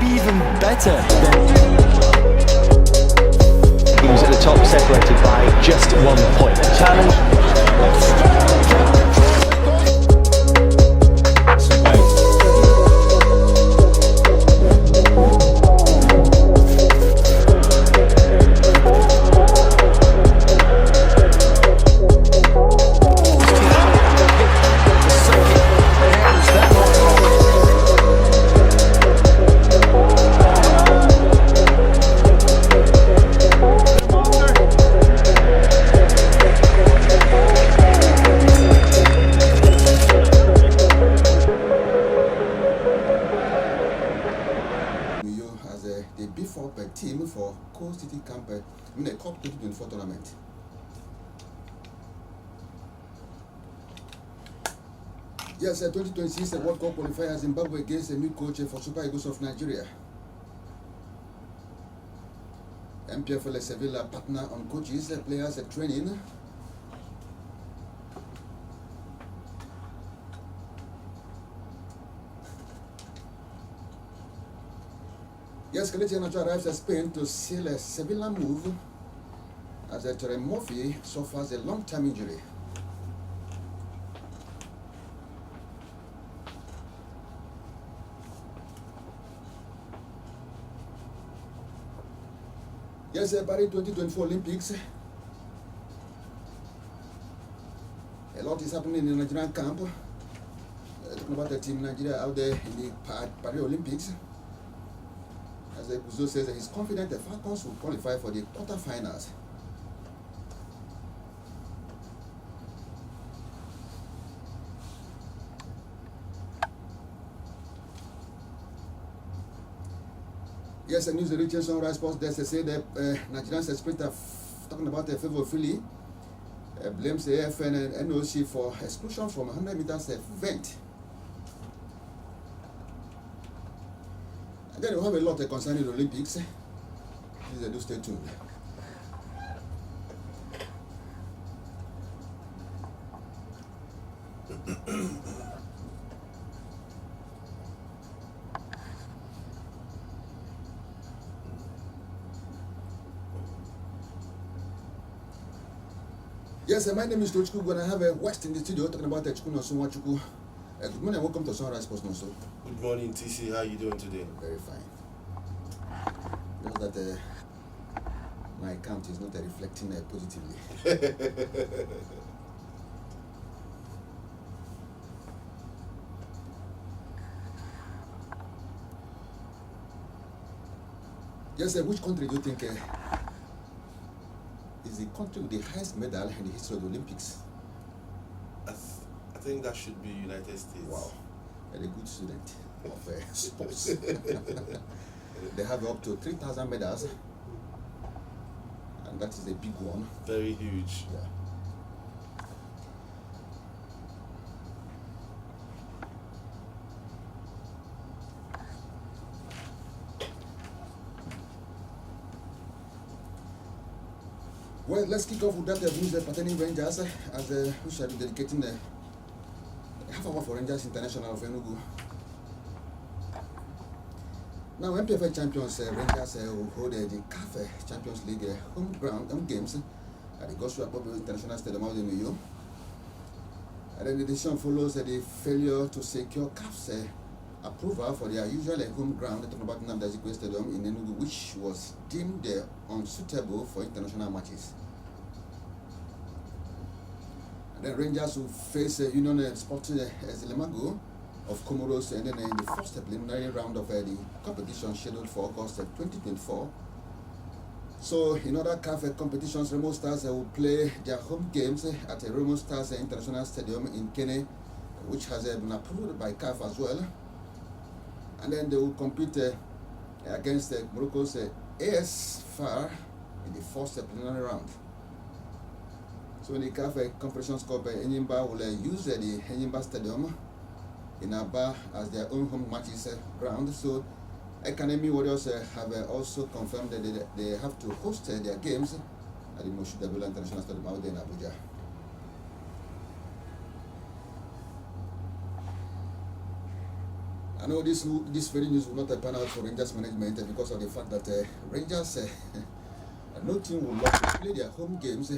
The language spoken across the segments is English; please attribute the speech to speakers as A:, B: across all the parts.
A: even better than...
B: Teams at the top separated by just 1 point. Challenge.
C: the B4 team for Coast City Camp in the Cup 2024 tournament. Yes, 2026 World Cup qualifier Zimbabwe against a new coach for Super Eagles of Nigeria. MPFL Sevilla partner on coaches, players training. Yes, Kelechi Iheanacho arrives at Spain to seal a Sevilla move as Terry Murphy suffers a long-term injury. Yes, Paris 2024 Olympics. A lot is happening in the Nigerian camp. Talking about the team Nigeria out there in the Paris Olympics. As Buzo says that he's confident the Falcons will qualify for the quarterfinals. Yes, a news reaching Sunrise Sports Desk say that Nigerian sprinter talking about the favor Philly blames the AFN and NOC for exclusion from 100 meters event. Again, we have a lot concerning the Olympics. Please do stay tuned. Yes, my name is Tochku. When I have a West in the studio talking about the Chukwu Nosumwa Chukwu. Good morning and welcome to Sunrise Sports Noso.
D: Good morning, TC. How are you doing today?
C: Very fine. Just that my account is not reflecting positively. Yes, which country do you think is the country with the highest medal in the history of the Olympics?
D: I think that should be United States.
C: Wow, a good student of sports. They have up to 3,000 medals, and that is a big one.
D: Very huge.
C: Yeah. Well, let's kick off with that news pertaining Rangers as we shall be dedicating half hour for Rangers International of Enugu. Now, MPFL champions Rangers will hold the CAF Champions League home games at the Gospel Public International Stadium out in Enugu. And then the decision follows the failure to secure CAF's approval for their usual home ground, talking about Nnamdi Azikiwe Stadium in Enugu, which was deemed unsuitable for international matches. And then Rangers will face Union Sporting Zelemago of Comoros, and then in the first preliminary round of the competition scheduled for August 2024. So in other CAF competitions, Remo Stars will play their home games at the Remo Stars International Stadium in Kene, which has been approved by CAF as well. And then they will compete against Morocco's AS FAR in the first preliminary round. So in the CAF Competitions Cup, Enyimba will use the Enyimba Stadium in Aba as their own home matches ground. So Academy Warriors have also confirmed that they have to host their games at the Moshood Abiola International Stadium out there in Abuja. I know this very news will not pan out for Rangers management because of the fact that Rangers, no team will love to play their home games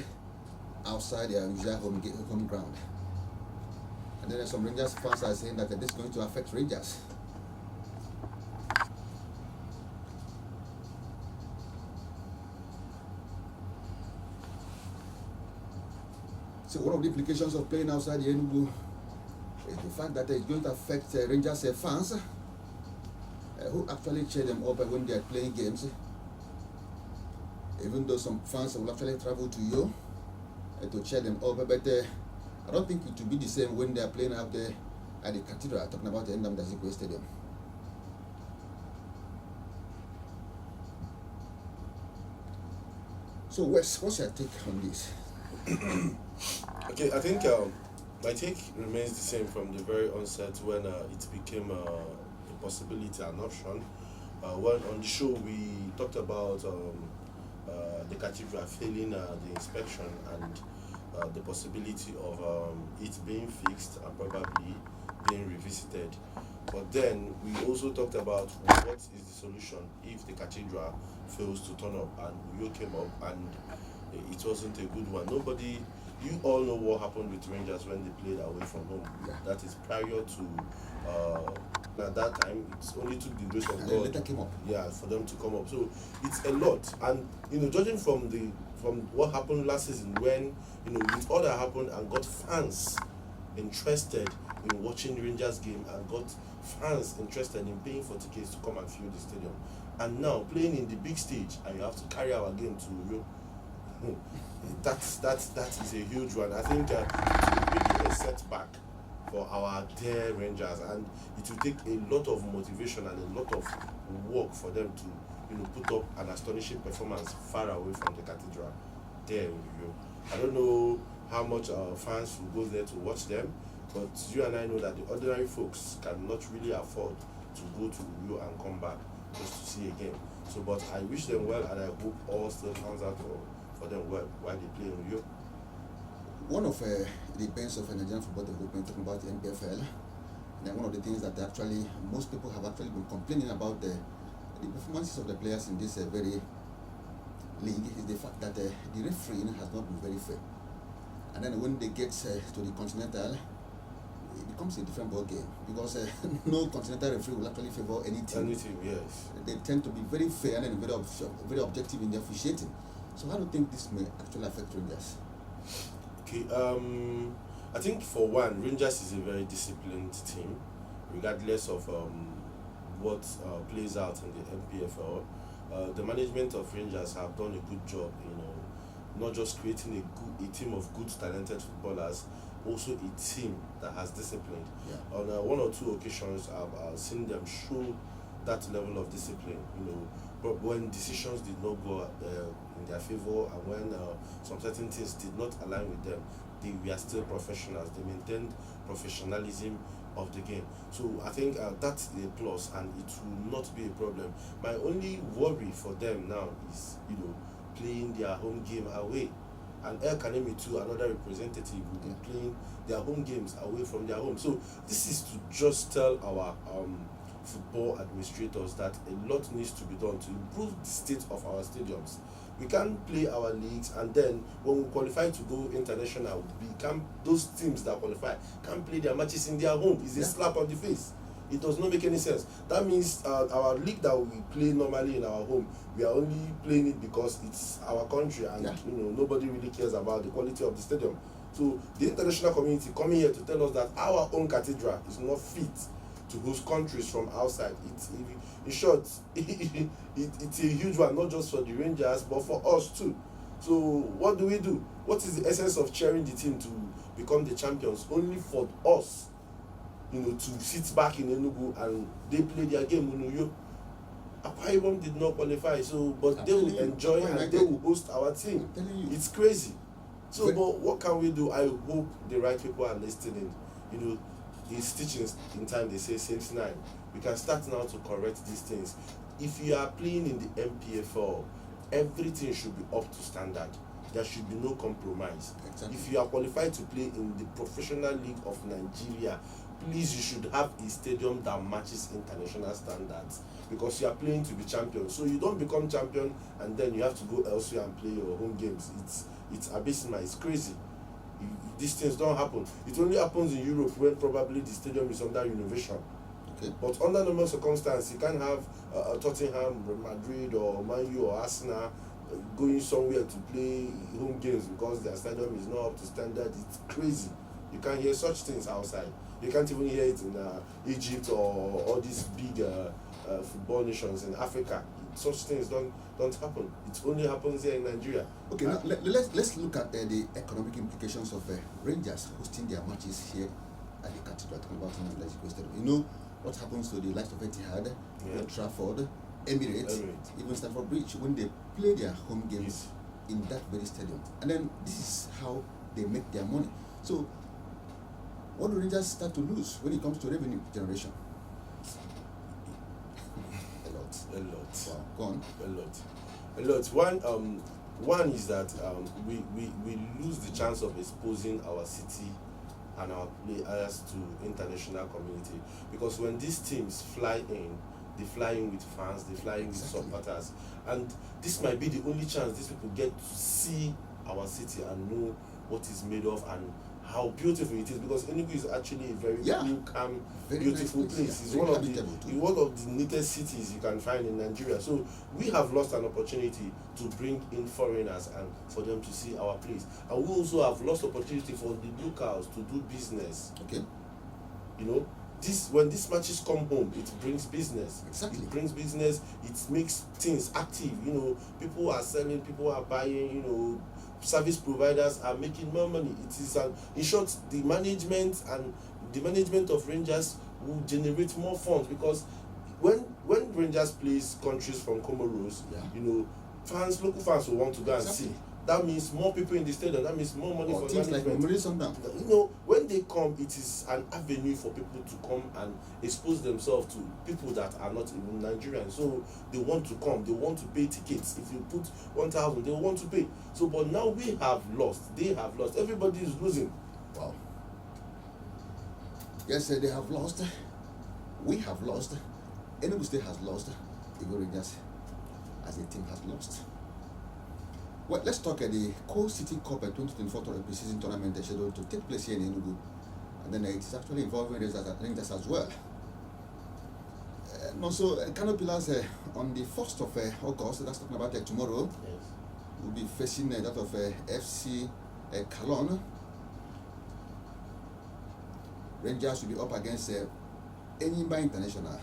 C: outside their usual home ground. And then some Rangers fans are saying that this is going to affect Rangers. So one of the implications of playing outside the Enugu is the fact that it's going to affect Rangers fans who actually cheer them up when they are playing games. Even though some fans will actually travel to you to cheer them up, but I don't think it will be the same when they are playing out there at the Cathedral, talking about the Nnamdi Azikiwe Stadium. So what's your take on this?
D: Okay, I think my take remains the same from the very onset when it became a possibility, an option. When on the show we talked about the cathedral failing the inspection and the possibility of it being fixed and probably being revisited. But then we also talked about what is the solution if the cathedral fails to turn up, and Uyo came up and it wasn't a good one. You all know what happened with Rangers when they played away from home.
C: Yeah.
D: That is prior to at that time. It only took the grace of
C: And
D: God.
C: later came up.
D: Yeah, for them to come up. So it's a lot, and judging from what happened last season, when with all that happened and got fans interested in watching Rangers game and got fans interested in paying for tickets to come and fill the stadium, and now playing in the big stage and you have to carry our game to Uyo. That is a huge one. I think it will be a setback for our dear Rangers, and it will take a lot of motivation and a lot of work for them to put up an astonishing performance far away from the cathedral there in Uyo. I don't know how much our fans will go there to watch them, but you and I know that the ordinary folks cannot really afford to go to Uyo and come back just to see a game. So, but I wish them well, and I hope all still comes out for them well while they play in Uyo.
C: One of the bents of Nigerian football development, talking about the NPFL, and then one of the things that actually most people have actually been complaining about the performances of the players in this very league is the fact that the refereeing has not been very fair. And then when they get to the Continental, it becomes a different ball game because no Continental referee will actually favor any team.
D: Yes.
C: They tend to be very fair and then very objective in their officiating. So how do you think this may actually affect Rangers?
D: Okay, I think for one, Rangers is a very disciplined team, regardless of what plays out in the NPFL. The management of Rangers have done a good job, not just creating a team of good, talented footballers, also a team that has discipline.
C: Yeah.
D: On one or two occasions, I've seen them show that level of discipline, but when decisions did not go in their favor, and when some certain things did not align with them, they were still professionals. They maintained professionalism of the game. So I think that's a plus, and it will not be a problem. My only worry for them now is, playing their home game away. And El Kanemi too, another representative, will be playing their home games away from their home. So this is to just tell our football administrators that a lot needs to be done to improve the state of our stadiums. We can't play our leagues, and then when we qualify to go international, those teams that qualify can't play their matches in their home. It's a slap on the face. It does not make any sense. That means our league that we play normally in our home, we are only playing it because it's our country, and nobody really cares about the quality of the stadium. So the international community coming here to tell us that our own cathedral is not fit to host countries from outside. In short, it's a huge one, not just for the Rangers, but for us too. So what do we do? What is the essence of cheering the team to become the champions only for us, to sit back in Enugu and they play their game in Uyo? Akwa Ibom did not qualify, but they will enjoy and they will host our team. It's crazy. So, but what can we do? I hope the right people are listening. These teachings in time, they say saves 9. We can start now to correct these things. If you are playing in the MPFL, everything should be up to standard. There should be no compromise.
C: Exactly.
D: If you are qualified to play in the Professional League of Nigeria, please, you should have a stadium that matches international standards, because you are playing to be champion. So you don't become champion and then you have to go elsewhere and play your home games. It's abysmal. It's crazy. These things don't happen. It only happens in Europe when probably the stadium is under renovation.
C: Okay.
D: But under normal circumstances, you can't have Tottenham, Real Madrid, or Man U or Arsenal going somewhere to play home games because their stadium is not up to standard. It's crazy. You can't hear such things outside. You can't even hear it in Egypt or all these big football nations in Africa. Such things don't happen. It only happens here in Nigeria.
C: Okay, now let's look at the economic implications of Rangers hosting their matches here at the Cathedral. Talking about you know what happens to the likes of Etihad, Old Trafford, Emirates, even Stamford Bridge when they play their home games in that very stadium. And then this is how they make their money. So what do Rangers start to lose when it comes to revenue generation? A lot. Wow, go on.
D: A lot. One is that we lose the chance of exposing our city and our players to international community, because when these teams fly in, they fly in with fans, they fly in with supporters, and this might be the only chance these people get to see our city and know what it's made of and how beautiful it is, because Enugu is actually a very cool, calm, very beautiful nice place. It's one of the neatest cities you can find in Nigeria. So we have lost an opportunity to bring in foreigners and for them to see our place. And we also have lost opportunity for the locals to do business.
C: Okay.
D: You know, when these matches come home, it brings business.
C: Exactly.
D: It brings business. It makes things active. You know, people are selling, people are buying. You know, service providers are making more money. It is in short, the management of Rangers will generate more funds, because when Rangers plays countries from Comoros, you know, local fans will want to go and see. That means more people in the stadium. That means more money for management. You know, when they come, it is an avenue for people to come and expose themselves to people that are not even Nigerians. So they want to come. They want to pay tickets. If you put 1,000, they want to pay. So, but now we have lost. They have lost. Everybody is losing.
C: Wow. Yes, they have lost. We have lost. Enugu State has lost. Enugu Rangers as a team has lost. Well, let's talk at the Co City Cup 2024 pre-season tournament scheduled to take place here in Enugu, and then it's actually involving Rangers as well. And also, Canopilas on the 1st of August, that's talking about tomorrow, we'll be facing that of FC Calon. Rangers will be up against Enyimba International.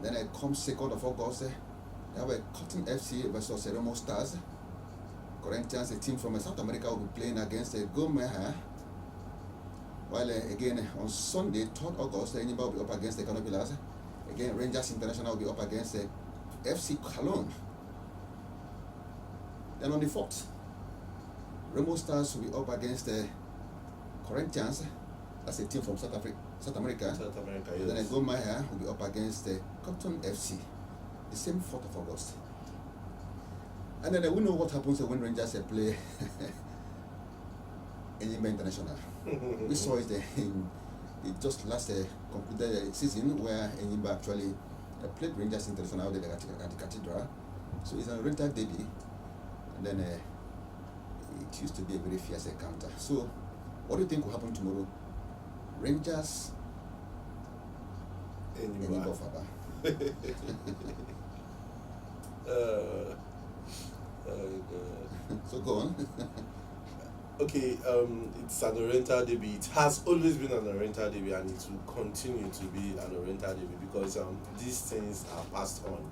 C: And then comes 2nd of August, they have a Cotton FC versus Remo Stars. Corinthians, a team from South America, will be playing against Gomeha. While again on Sunday, 3rd August, Enyimba will be up against the Canopilas. Again, Rangers International will be up against FC Calon. Then on the 4th, Remo Stars will be up against Corinthians. That's a team from South America.
D: Yes.
C: And then Gomeha will be up against Cotton FC. The same 4th of August. And then we know what happens when Rangers play Enyimba International. We saw it in just last concluded season where Enyimba actually played Rangers International at the Cathedral. So it's a rental derby, and then it used to be a very fierce encounter. So what do you think will happen tomorrow? Rangers Enyimba Faba. So go on.
D: Okay, it's an oriental derby. It has always been an oriental derby, and it will continue to be an oriental derby, because these things are passed on.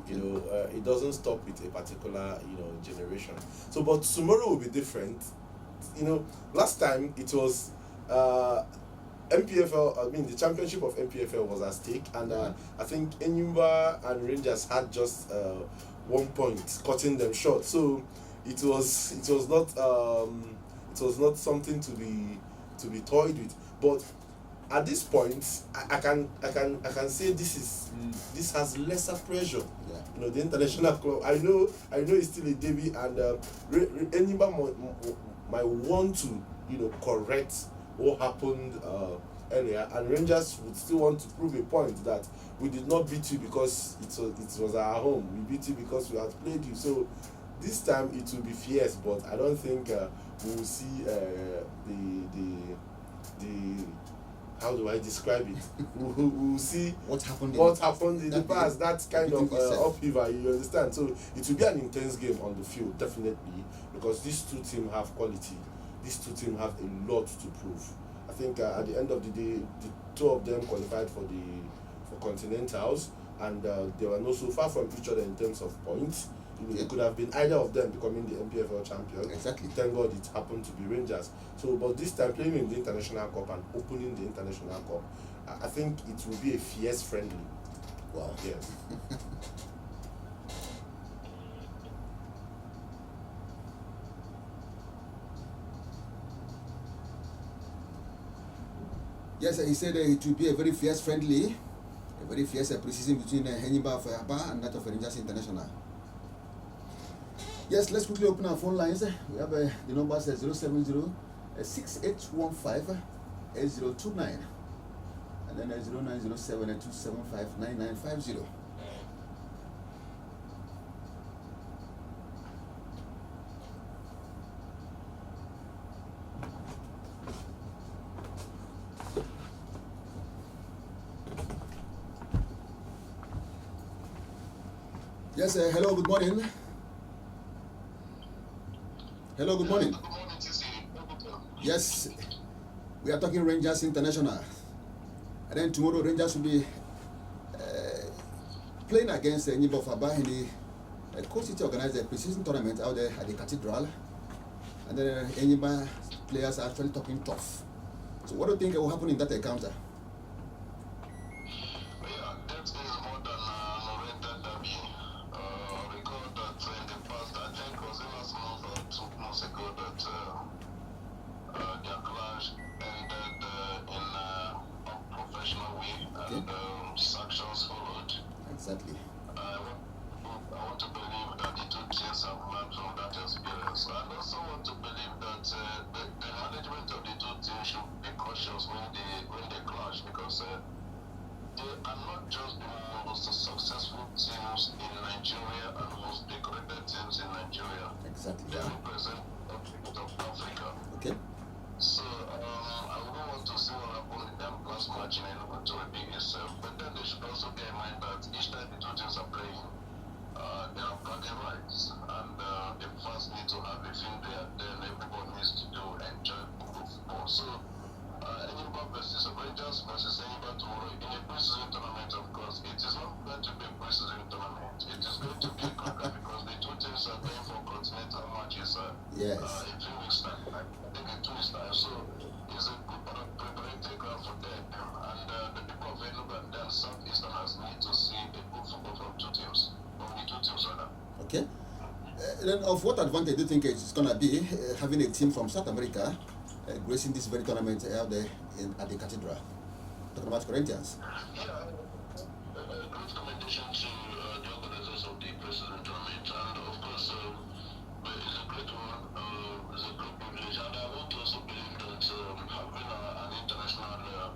D: You know, it doesn't stop with a particular generation. So, but tomorrow will be different. You know, last time it was MPFL. I mean, the championship of MPFL was at stake, and I think Enyimba and Rangers had just 1 point, cutting them short. So it was not something to be toyed with. But at this point, I can say this has lesser pressure.
C: Yeah.
D: You know, the international club. I know it's still a derby, and Enyimba might want to correct what happened earlier, and Rangers would still want to prove a point that we did not beat you because it was our home. We beat you because we had played you. So this time it will be fierce, but I don't think we will see the how do I describe it? we will see
C: what happened
D: in the past. That kind of upheaval, you understand? So it will be an intense game on the field, definitely, because these two teams have quality. These two teams have a lot to prove. I think at the end of the day, the two of them qualified for continentals, and they were not so far from each other in terms of points. It could have been either of them becoming the MPFL champion.
C: Exactly.
D: Thank God it happened to be Rangers. So, but this time playing in the International Cup and opening the International Cup, I think it will be a fierce friendly.
C: Wow.
D: Yes.
C: Yes, he said it will be a very fierce friendly, a very fierce preseason between Enyimba of Aba and that of Rangers International. Yes, let's quickly open our phone lines. We have the numbers 070 6815 8029 and then 0907 275 9950. Yes, hello, good morning. Hello, good morning.
A: Good morning, TC.
C: Yes, we are talking Rangers International. And then tomorrow, Rangers will be playing against Enyimba of Aba in the Coast City organized a preseason tournament out there at the Cathedral. And then Enyimba players are actually talking tough. So what do you think will happen in that encounter?
A: Yeah, that is more than an oriented derby. Recall that in the past, I think it was last month or 2 months ago, that their clash ended in a unprofessional way, and sanctions followed.
C: Exactly.
A: I want to believe that the two teams have learned from that experience. I also want to believe that the management of the two teams should be cautious when they clash, because they are not just the most successful teams in Nigeria and most decorated teams in Nigeria.
C: Exactly.
A: They represent a bit of Africa.
C: Okay.
A: So I wouldn't want to see what happened in them last match in Enugu to repeat itself. But then they should also bear in mind that each time the two teams are playing, there are bragging rights, and the fans need to have a field there. Then everybody needs to enjoy football. So Enyimba versus Rangers versus Enyimba tomorrow in a preseason tournament, of course, it is not going to be a preseason tournament. It is going to be a cracker, because the two teams are going for continental matches
C: Yes.
A: in 3 weeks' time. I think in 2 weeks' time. So it's a good preparatory ground for them. And the people of Enugu and then Southeasterners need to see a good football from the two teams rather.
C: Okay. Then of what advantage do you think it's going to be having a team from South America gracing this very tournament out there at the Cathedral? Talking about Corinthians.
A: Yeah, a great commendation to the organizers of the preseason tournament, and of course, it's a great one. It's a great privilege, and I want to also believe that having an international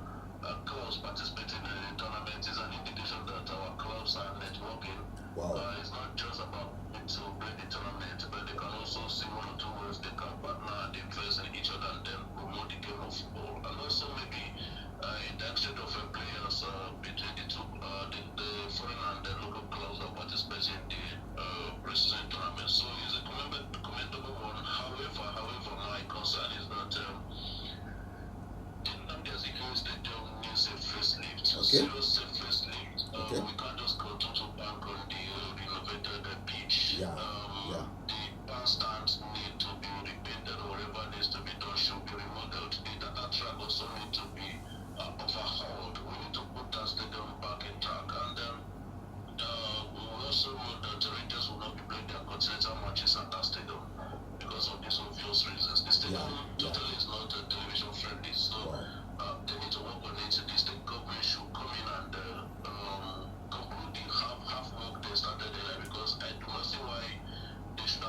A: clubs participating in the tournament is an indication that our clubs are networking.
C: Wow.
A: It's not just about to play the tournament, but they can also see 1 or 2 ways they can partner and invest in each other and then promote the game of football. And also maybe in the exchange of players between the two, the foreign and the local clubs that participate in the preseason tournament. So it's a commendable one. However, my concern is that the Ezekiel Stadium needs a facelift.
C: Okay.
A: Serious facelift.
C: Okay.
A: We can't just go to bank on the renovated pitch.
C: Yeah.
A: The bandstands need to be repainted, or whatever needs to be done should be remodeled. The data track also need to be overhauled. We need to put that stadium back in track, and then we will also know that the Rangers will not be playing their continental matches at that stadium because of these obvious reasons. The stadium totally is not television friendly, so they need to work on it. The state government should come in and conclude the half work they started there, because I do not see why they should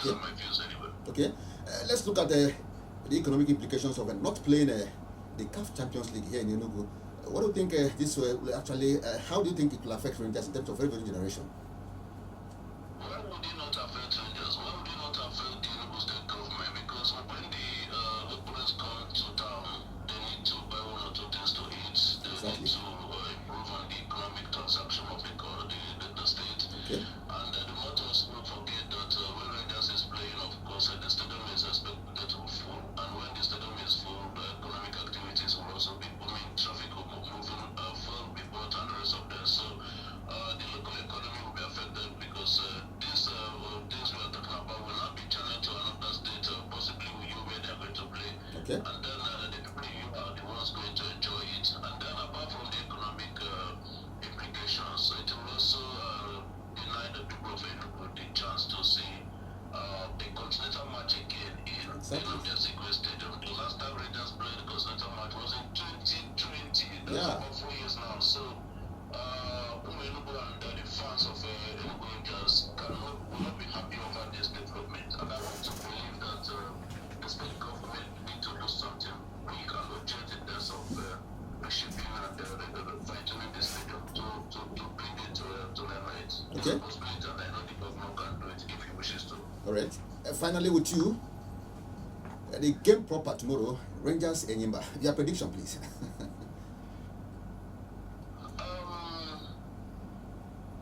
A: These are my views anyway.
C: Okay, let's look at the economic implications of not playing the CAF Champions League here in Enugu. What do you think this will actually, how do you think it will affect Rangers in terms of revenue generation?
A: Why would it not affect Rangers? Why would it not affect the Enugu state government? Because when the opponents come to town, they need to buy one or two things to eat. They need to improve on the economic transaction of the state.
C: Okay.
A: And the motors will forget that when Rangers is playing, of course, the stadium is expected to be full. And when the stadium is full, the economic activities will also be booming. Traffic will be moving, fuel will be bought, and the rest of them. So the local economy will be affected because these things we are talking about will not be channeled to another state, possibly with you where they are going to play.
C: Okay.
A: And then the people in you are the ones going to enjoy it. And then apart from the economic implications, it will also deny the people of Enugu the chance to see the continental match again in the Secret Stadium. The last time Rangers played the continental match was in 2020. That's about 4 years now. So Enugu and the fans of Enugu Rangers will not be happy over this development. And I want to believe that the state government need to do something big and urgent in terms of reshipping and fine-tuning the stadium to bring it to their light.
C: Okay.
A: It's a possibility, and I know the government can do it if he wishes to.
C: All right. Finally, with you, the game proper tomorrow, Rangers Enyimba. Your prediction, please.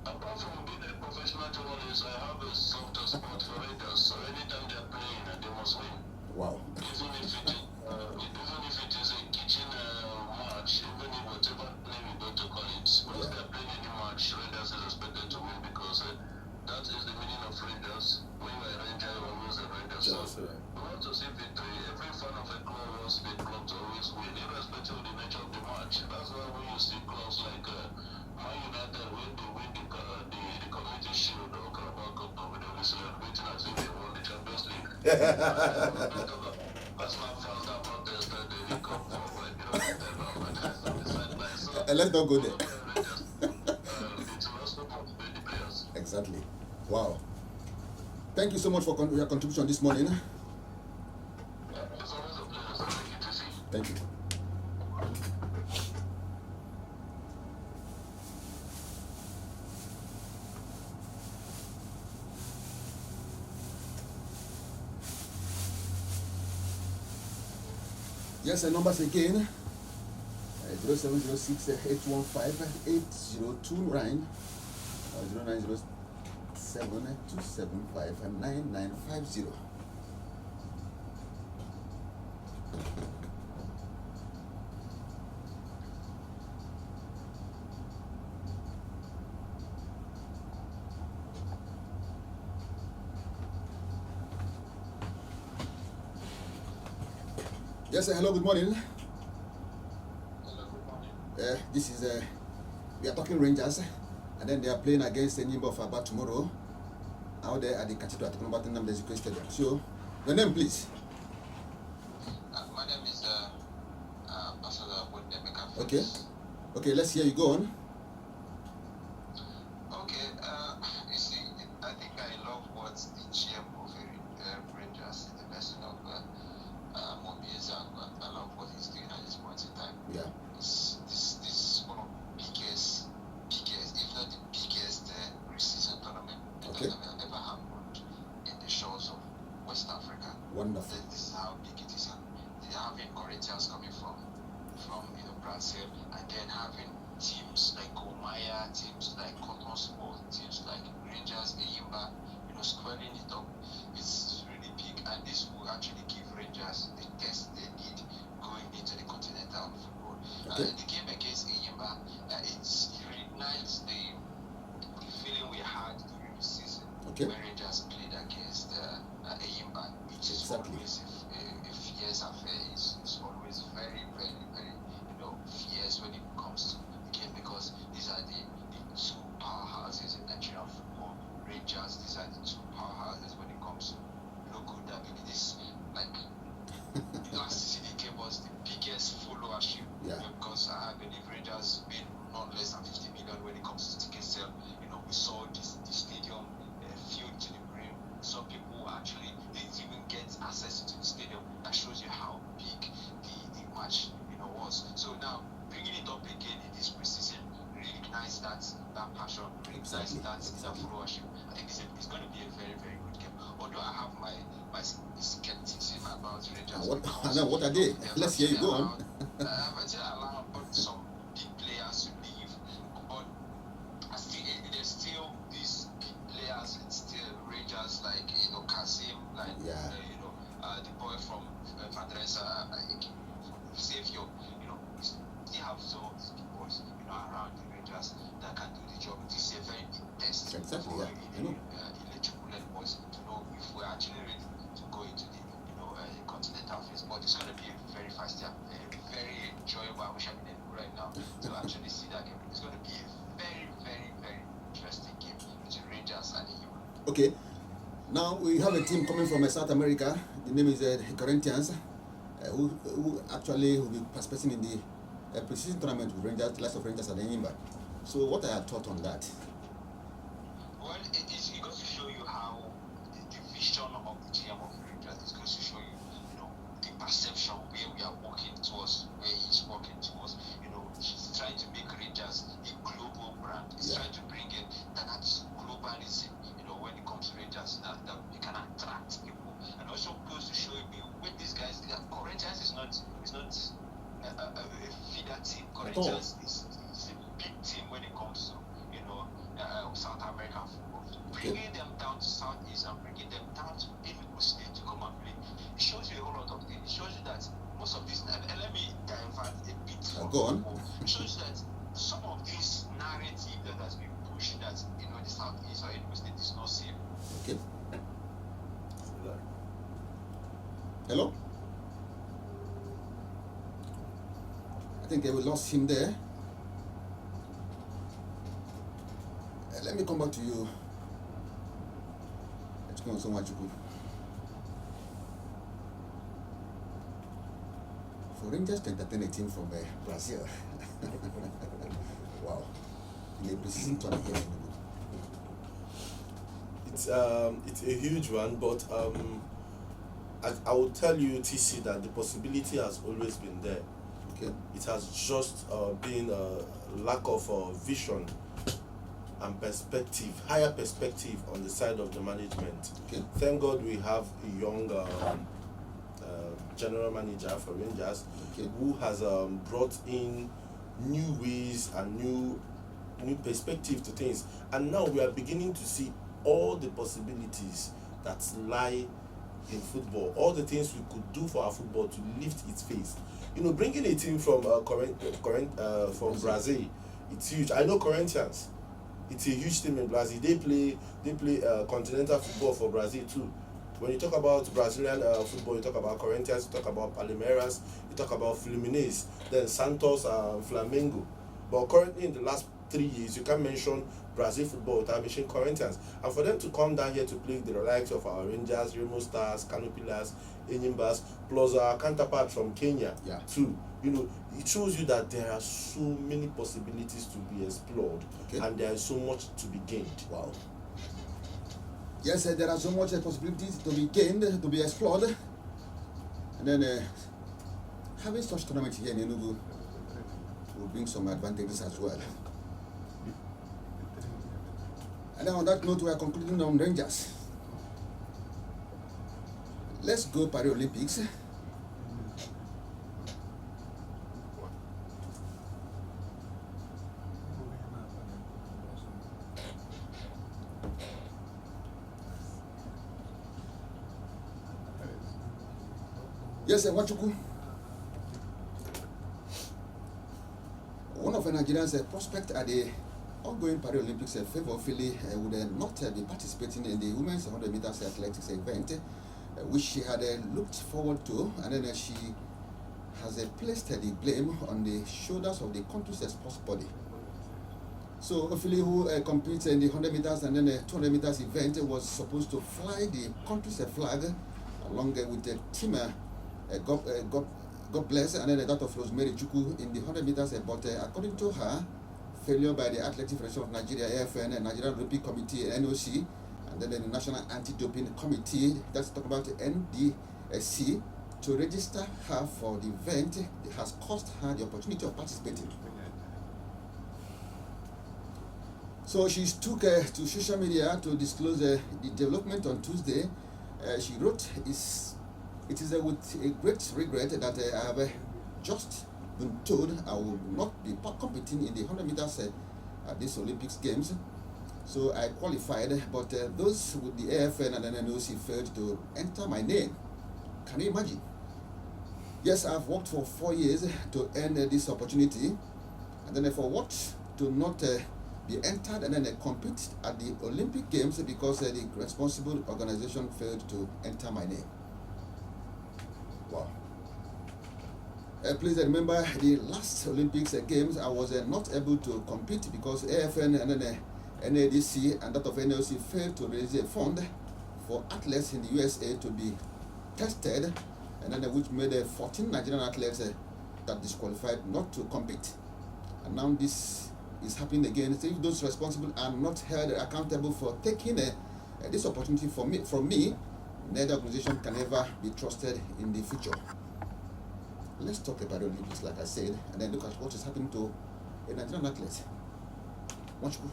A: Apart from being a professional journalist, I have a soft spot for Rangers. So anytime they're playing, they must win.
C: Wow.
A: Even if it is a kitchen match, even if whatever name you going to call it, once they're playing any match, Rangers is expected to win because that is the meaning of Rangers. When you're a Ranger, you're always a Ranger. So we want to see victory. Every fan of a club wants the club to always win, irrespective of the nature of the match. That's why when you see clubs like Man United, when they win the Community Shield or Carabao Cup, they will be celebrating as if they won the Champions League. Arsenal fans that protested the cup for
C: Let's not go there.
A: It will also motivate the players.
C: Exactly. Wow. Thank you so much for your contribution this morning.
A: It's always a pleasure. Thank you to see.
C: Thank you. Yes, the numbers again. 0706 815 8029 0907 275 9950. Yes, hello, good morning.
A: Hello, good morning.
C: This is, we are talking Rangers, and then they are playing against the Enyimba of Aba tomorrow, out there at the Cathedral at Combatant Namdezi Stadium. So, your name, please.
A: My name is Ambassador Wendemeka.
C: Okay. Okay, let's hear you go on.
A: Okay, you see, I think I love what the GM of Rangers, the person of Mobieza, I love what he's doing at this point in time.
C: Yeah.
A: This is one of the biggest, if not the biggest preseason tournament that
C: Okay.
A: have ever happened in the shores of West Africa.
C: Wonderful.
A: This is how big it is, and they're having Corinthians coming from Brazil, and then having teams like Gomaya, teams like Cotton Sport, teams like Rangers, Enyimba, squaring it up. It's really big, and this will actually give Rangers the test they need going into the continental football.
C: Okay.
A: The game against Enyimba, it reignites the feeling we had during the season
C: Okay.
A: when Rangers played against Enyimba, which is
C: Exactly.
A: always a fierce affair. It's always very, very, very fierce when it comes to the game, because these are the two powerhouses in Nigerian football. Rangers, these are the two powerhouses when it comes to local derby. This, like, last season it gave us the biggest followership,
C: Yeah.
A: because I believe Rangers made not less than 50 million when it comes to ticket sale. We saw the stadium filled to
C: Exactly.
A: that followership. I think it's going to be a very, very good game. Although I have my skepticism about Rangers.
C: What are they? Let's hear you go on.
A: I've actually allowed some big players to leave, but there's still these big players and still Rangers like Kasim, like the boy from Vandresa, Savio. We still have some of these big boys around the Rangers that can do the job. This is a very big test
C: Exactly,
A: for
C: yeah.
A: electrical boys to know if we're actually ready to go into the continental phase. But it's going to be a very fast year, very enjoyable. I wish I'm in Enugu right now to actually see that game. It's going to be a very, very, very interesting game between Rangers and EU.
C: Okay. Now we have a team coming from South America. The name is the Corinthians, who actually will be participating in the pre-season tournament with Rangers, last of Rangers at the Imba. So what are your thoughts on that?
A: Well, it goes to show you how the vision of the GM of Rangers is going to show you, the perception where we are working towards, where he's working towards. He's trying to make Rangers a global brand. He's trying to bring in that globalism, when it comes to Rangers, that you can attract people. And also goes to show you with these guys, Corinthians is not a feeder team. Corinthians is a big team when it comes to South American football. Bringing them down to Southeast and bringing them down to Enugu State to come and play, it shows you a whole lot of things. It shows you that most of these, and let me divert a bit from
C: go on.
A: football. It shows you that some of this narrative that has been pushed that the Southeast or Enugu State is not safe.
C: Okay. Hello? I think we lost him there. Let me come back to you. Let's go on so much. For Rangers to entertain a team from Brazil. Wow. In a pre-season tournament.
D: It's a huge one, but I will tell you, TC, that the possibility has always been there.
C: Okay.
D: It has just been a lack of vision and perspective, higher perspective on the side of the management.
C: Okay.
D: Thank God we have a young general manager for Rangers, who has brought in new ways and new perspective to things. And now we are beginning to see all the possibilities that lie in football, all the things we could do for our football to lift its face. Bringing a team from from Brazil, it's huge. I know Corinthians. It's a huge team in Brazil. They play continental football for Brazil too. When you talk about Brazilian football, you talk about Corinthians, you talk about Palmeiras, you talk about Fluminense, then Santos, Flamengo. But currently in the last 3 years, you can't mention Brazil football without mentioning Corinthians. And for them to come down here to play the likes of our Rangers, Remo Stars, Canopilas, Enyimbas, plus our counterpart from Kenya too, it shows you that there are so many possibilities to be explored, and there is so much to be gained.
C: Wow. Yes, there are so much possibilities to be gained, to be explored. And then having such tournament here in Enugu will bring some advantages as well. And then on that note, we are concluding on Rangers. Let's go Paralympics. Yes, Wachuku. One of Nigeria's prospects at the ongoing Paralympics favorably would not be participating in the women's 100 meters athletics event, which she had looked forward to, and then she has placed the blame on the shoulders of the country's sports body. So Ophelia, who competes in the 100 meters and then the 200 meters event, was supposed to fly the country's flag along with the team God bless, and then that of Rosemary Chukwu in the 100 meters, but according to her, failure by the Athletic Federation of Nigeria, AFN, and Nigerian Olympic Committee, NOC, and then the National Anti-Doping Committee, that's talking about the NDSC, to register her for the event has cost her the opportunity of participating. So she took to social media to disclose the development on Tuesday. She wrote, it is with a great regret that I have just been told I will not be competing in the 100 meters at these Olympics Games. So I qualified, but those with the AFN and NNOC failed to enter my name. Can you imagine? Yes, I've worked for 4 years to earn this opportunity, and then for what to not be entered and then compete at the Olympic Games because the responsible organization failed to enter my name. Wow. Please remember the last Olympics Games, I was not able to compete because AFN and then NADC and that of NLC failed to raise a fund for athletes in the USA to be tested, and then which made 14 Nigerian athletes that disqualified not to compete. And now this is happening again. So if those responsible are not held accountable for taking this opportunity from me, neither organization can ever be trusted in the future. Let's talk about the Olympics, like I said, and then look at what is happening to a Nigerian athlete. Much good.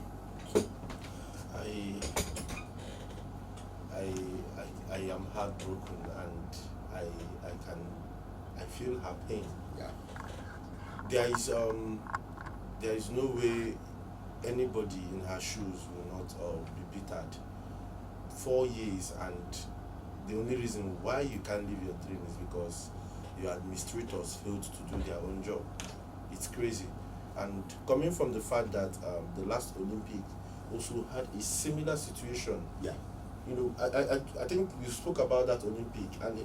D: I am heartbroken, and I feel her pain.
C: Yeah.
D: There is no way anybody in her shoes will not be bittered. 4 years, and the only reason why you can't live your dream is because your administrators failed to do their own job. It's crazy. And coming from the fact that the last Olympic also had a similar situation.
C: Yeah.
D: You know, I think we spoke about that Olympic, and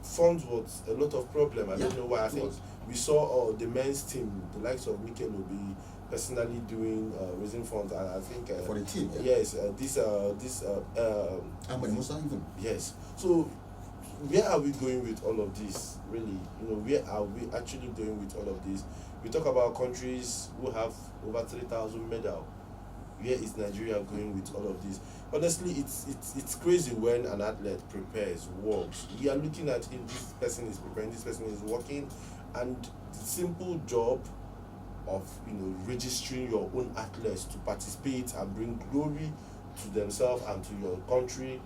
D: funds was a lot of problem. I don't know why. I think we saw the men's team, the likes of Mikel will be personally doing raising funds, and I think
C: for the team.
D: Yeah. Yes,
C: Ahmed Musa even.
D: Yes. So where are we going with all of this? Really, you know, where are we actually going with all of this? We talk about countries who have over 3,000 medals. Where is Nigeria going with all of this? Honestly, it's crazy when an athlete prepares, works. We are looking at him, this person is preparing, this person is working, and the simple job of, you know, registering your own athletes to participate and bring glory to themselves and to your country,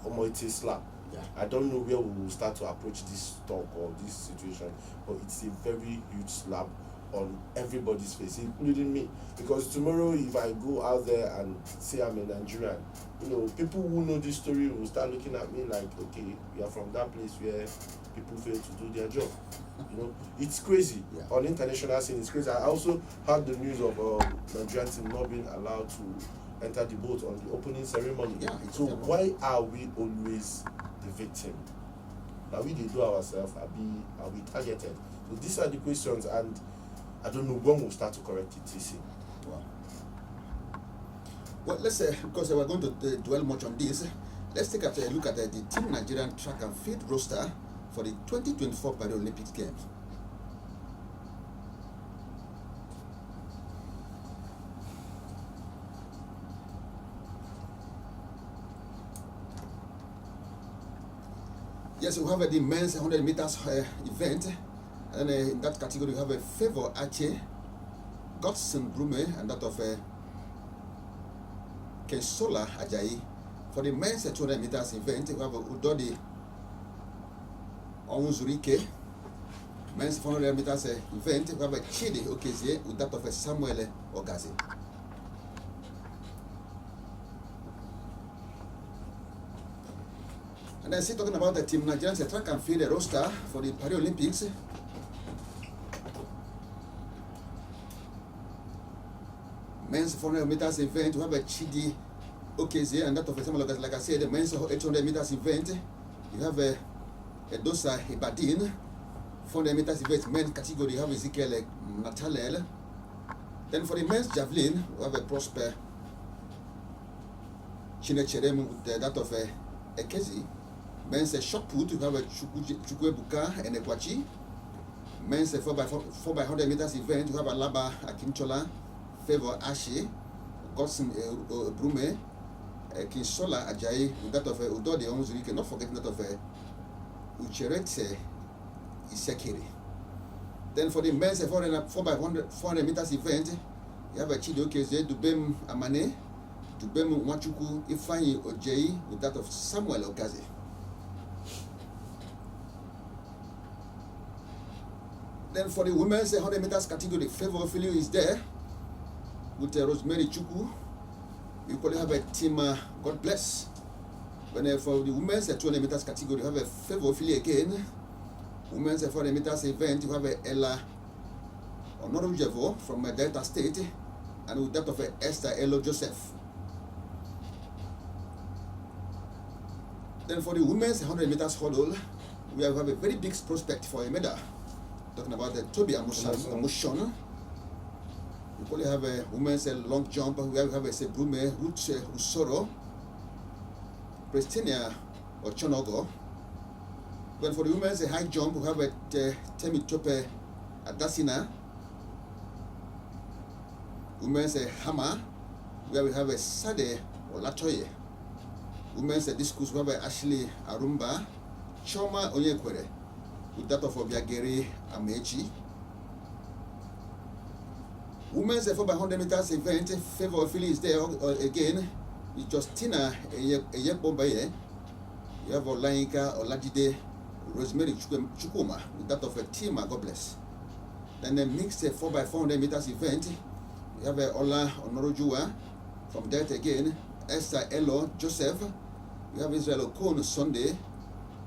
D: it's a slap.
C: Yeah.
D: I don't know where we will start to approach this talk or this situation, but it's a very huge slap on everybody's face, including me. Because tomorrow, if I go out there and say I'm a Nigerian, you know, people who know this story will start looking at me like, okay, we are from that place where people fail to do their job. You know, it's crazy.
C: Yeah.
D: On international scene, it's crazy. I also heard the news of Nigerian team not being allowed to enter the boat on the opening ceremony.
C: Yeah,
D: so why are we always the victim? Now we do ourselves, are we targeted? So these are the questions, and I don't know when we'll start to correct it, TC.
C: Wow. Well, let's say, because we're going to dwell much on this, let's take a look at the Team Nigerian track and field roster for the 2024 Paralympics Games. Yes, we have the men's 100 meters event, and in that category we have a Favor Ache, Godson Brume, and that of Kensola Ajayi. For the men's 200 meters event, we have Udodi Onwuzurike. Men's 400 meters event, we have a Chidi Okezie with that of Samuel Ogazi. And then still talking about the Team Nigerian's track and field roster for the Paralympics. Men's 400 meters event, we have a Chidi Okezie and that of Samuel Ogazi. Like I said, the men's 800 meters event, you have a Dosa Ibadin. 400 meters event, men's category, you have Ezekiel Natalel. Then for the men's javelin, we have a Prosper Chinecherem with that of Ekezi. Men's shot put, you have a Chukwebuka and Ekwachi. Men's 4x100 meters event, you have a Alaba Akinchola, Favor Ashe, Godson Brume, Kinsola Ajayi, with that of Udodi Onwuzurike, not forgetting that of Ucheret Isekiri. Then for the men's 4x400 meters event, You have a Chidokeze, Dubem Amane, Dubem Wachuku, Ifeanyi Ojeyi, with that of Samuel Okazi. Then for the women's 100 meters category, Favor Filio is there with Rosemary Chuku. We probably have a team, God bless. When for the women's 200 meters category, you have a Favor Filio again. Women's 400 meters event, you have a Ella Onorujevo from Delta State, and with that of Esther Elo Joseph. Then for the women's 100 meters hurdle, we have a very big prospect for a medal. Talking about the Toby Amushon. We probably have a women's long jump. We have a Sebrume Ruth Usoro, Prestinia Ochonogo. Then for the women's high jump, we have a Temi Tope Adasina. Women's hammer, where we have a Sade Olatoye. Women's discus, we have a Ashley Arumba, Choma Onyekwere, with that of Obiageri Amechi. Women's 4x100 meters event, Favor of Philly is there again. It's Justina Eyebombaye. You have Olainka Olajide, Rosemary Chukuma, with that of a team, God bless. Then the mixed 4x400 meters event. We have Ola Onorojua from Delta again, Esther Elo Joseph. We have Israel Okon Sunday,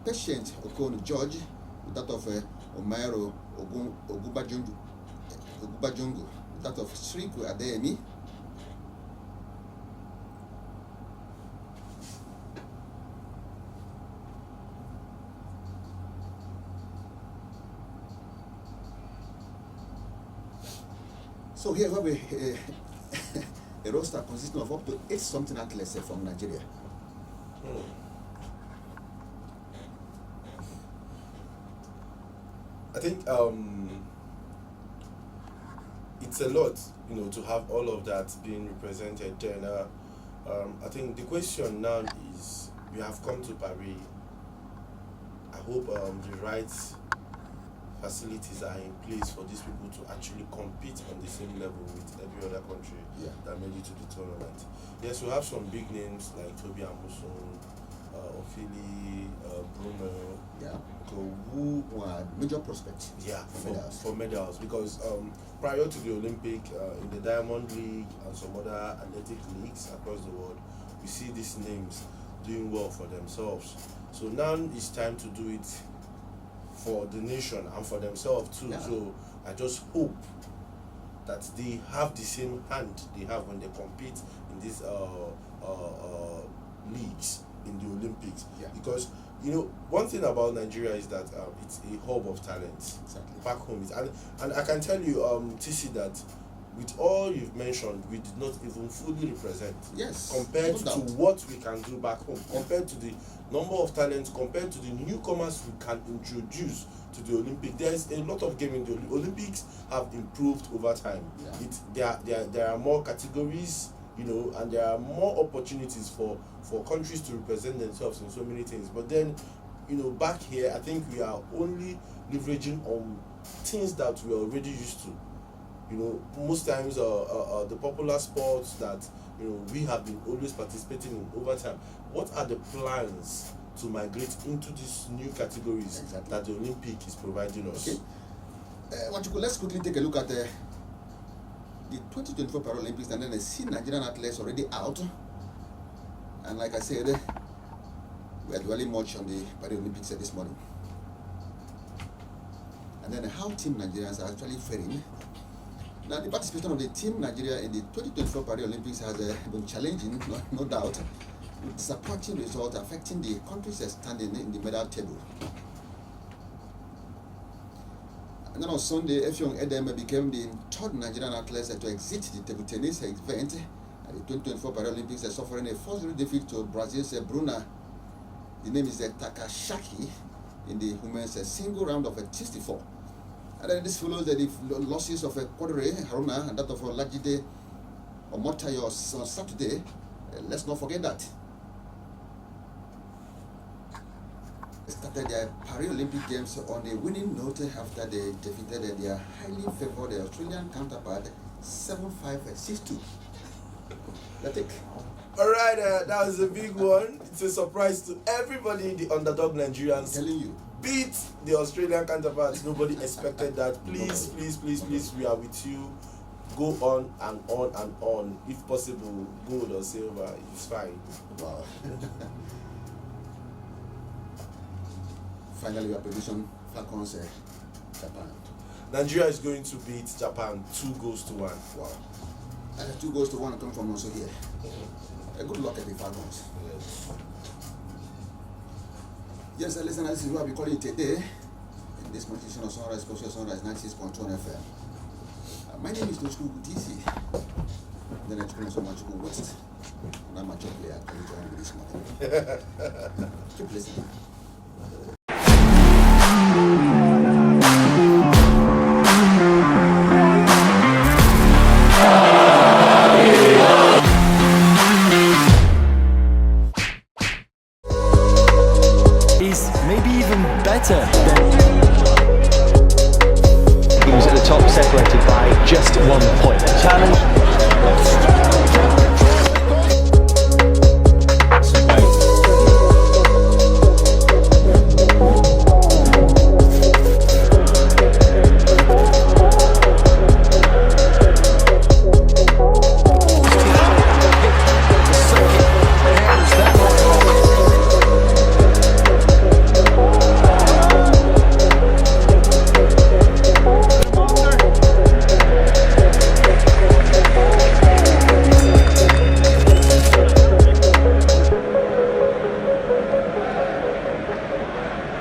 C: Patient Okon George, with that of Omairo Ogubajongu, with that of Sriku Adeyemi. So here we have a roster consisting of up to 8-something athletes from Nigeria.
D: I think it's a lot, to have all of that being represented there. I think the question now is, we have come to Paris. I hope the right facilities are in place for these people to actually compete on the same level with every other country that made it to the tournament. Yes, we have some big names like Toby Amuson, Ophili, Bruno,
C: who were major prospects
D: for medals, because prior to the Olympic, in the Diamond League and some other athletic leagues across the world, we see these names doing well for themselves. So now it's time to do it for the nation and for themselves too. So I just hope that they have the same hand they have when they compete in these leagues in the Olympics. Because one thing about Nigeria is that it's a hub of talent.
C: Exactly.
D: Back home, and I can tell you, TC, that with all you've mentioned, we did not even fully represent.
C: Yes.
D: Compared to what we can do back home, compared to the number of talents, compared to the newcomers we can introduce to the Olympics, there's a lot of game in the Olympics have improved over time. There are more categories, and there are more opportunities for countries to represent themselves in so many things. But then, back here, I think we are only leveraging on things that we are already used to. Most times the popular sports that we have been always participating in over time. What are the plans to migrate into these new categories that the Olympic is providing us?
C: Okay. Let's quickly take a look at the 2024 Paralympics, and then I see Nigerian athletes already out. And like I said, we are dwelling much on the Paralympics this morning. And then how Team Nigerians are actually faring. Now, the participation of the Team Nigeria in the 2024 Paralympics has been challenging, no doubt, with disappointing results affecting the country's standing in the medal table. And then on Sunday, Effiong Edem became the third Nigerian athlete to exit the table tennis event at the 2024 Paralympics, suffering a 4-0 defeat to Brazil's Bruna. The name is Takashaki in the women's single round of 64. And then this follows the losses of Quadre Haruna and that of Lajide Omotayo on Saturday. Let's not forget that. They started their Paralympic Games on a winning note after they defeated their highly favored Australian counterpart 7562. Let's take.
D: All right, that was a big one. It's a surprise to everybody. The underdog
C: I'm
D: Nigerians
C: telling you.
D: beat the Australian counterparts. Nobody expected that. Please, please, please, please, we are with you. Go on and on and on. If possible, gold or silver, it's fine.
C: Wow. Finally, your prediction, Falcons, Japan.
D: Nigeria is going to beat Japan 2-1.
C: Wow. And 2-1 come from also here. Good luck at the Falcons. Yes, listeners, this is what we call it today in this competition of Sunrise Culture Sunrise 96.1 FM. My name is Toshku DC. Then I experience so much good West. And I'm a chocolate player. I can join you this morning. Keep listening.